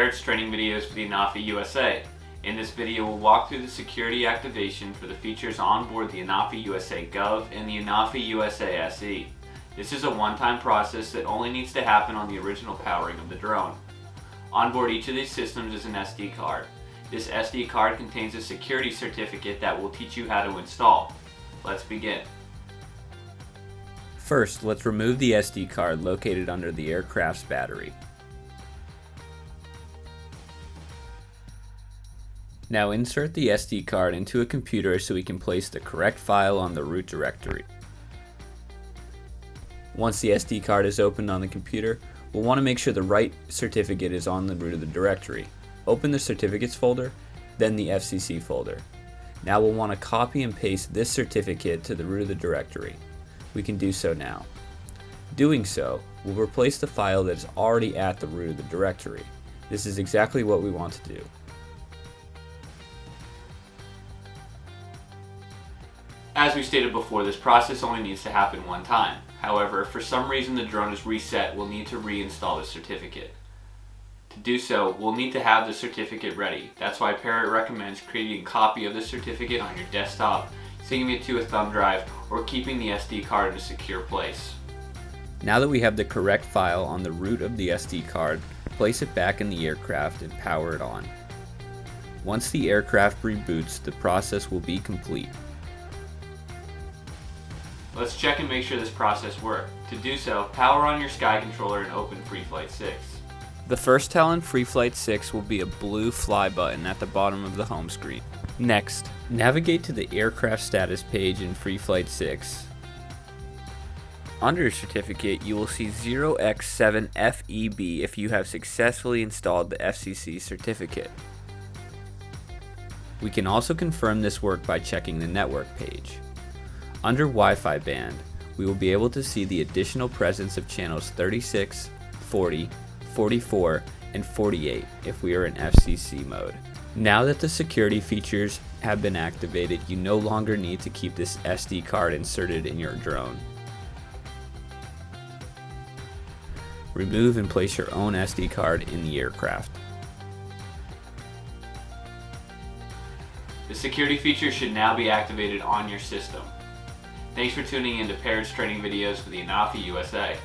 Parrots training videos for the ANAFI USA. In this video, we'll walk through the security activation for the features on board the ANAFI USA Gov and the ANAFI USA SE. This is a one-time process that only needs to happen on the original powering of the drone. On board each of these systems is an SD card. This SD card contains a security certificate that will teach you how to install. Let's begin. First, let's remove the SD card located under the aircraft's battery. Now insert the SD card into a computer so we can place the correct file on the root directory. Once the SD card is opened on the computer, we'll want to make sure the right certificate is on the root of the directory. Open the certificates folder, then the FCC folder. Now we'll want to copy and paste this certificate to the root of the directory. We can do so now. Doing so, we'll replace the file that is already at the root of the directory. This is exactly what we want to do. As we stated before, this process only needs to happen one time. However, if for some reason the drone is reset, we'll need to reinstall the certificate. To do so, we'll need to have the certificate ready. That's why Parrot recommends creating a copy of the certificate on your desktop, syncing it to a thumb drive, or keeping the SD card in a secure place. Now that we have the correct file on the root of the SD card, place it back in the aircraft and power it on. Once the aircraft reboots, the process will be complete. Let's check and make sure this process worked. To do so, power on your Sky Controller and open FreeFlight 6. The first tile in FreeFlight 6 will be a blue fly button at the bottom of the home screen. Next, navigate to the aircraft status page in FreeFlight 6. Under your certificate, you will see 0x7FEB if you have successfully installed the FCC certificate. We can also confirm this work by checking the network page. Under Wi-Fi band, we will be able to see the additional presence of channels 36, 40, 44, and 48 if we are in FCC mode. Now that the security features have been activated, you no longer need to keep this SD card inserted in your drone. Remove and place your own SD card in the aircraft. The security features should now be activated on your system. Thanks for tuning in to Parrots training videos for the ANAFI USA.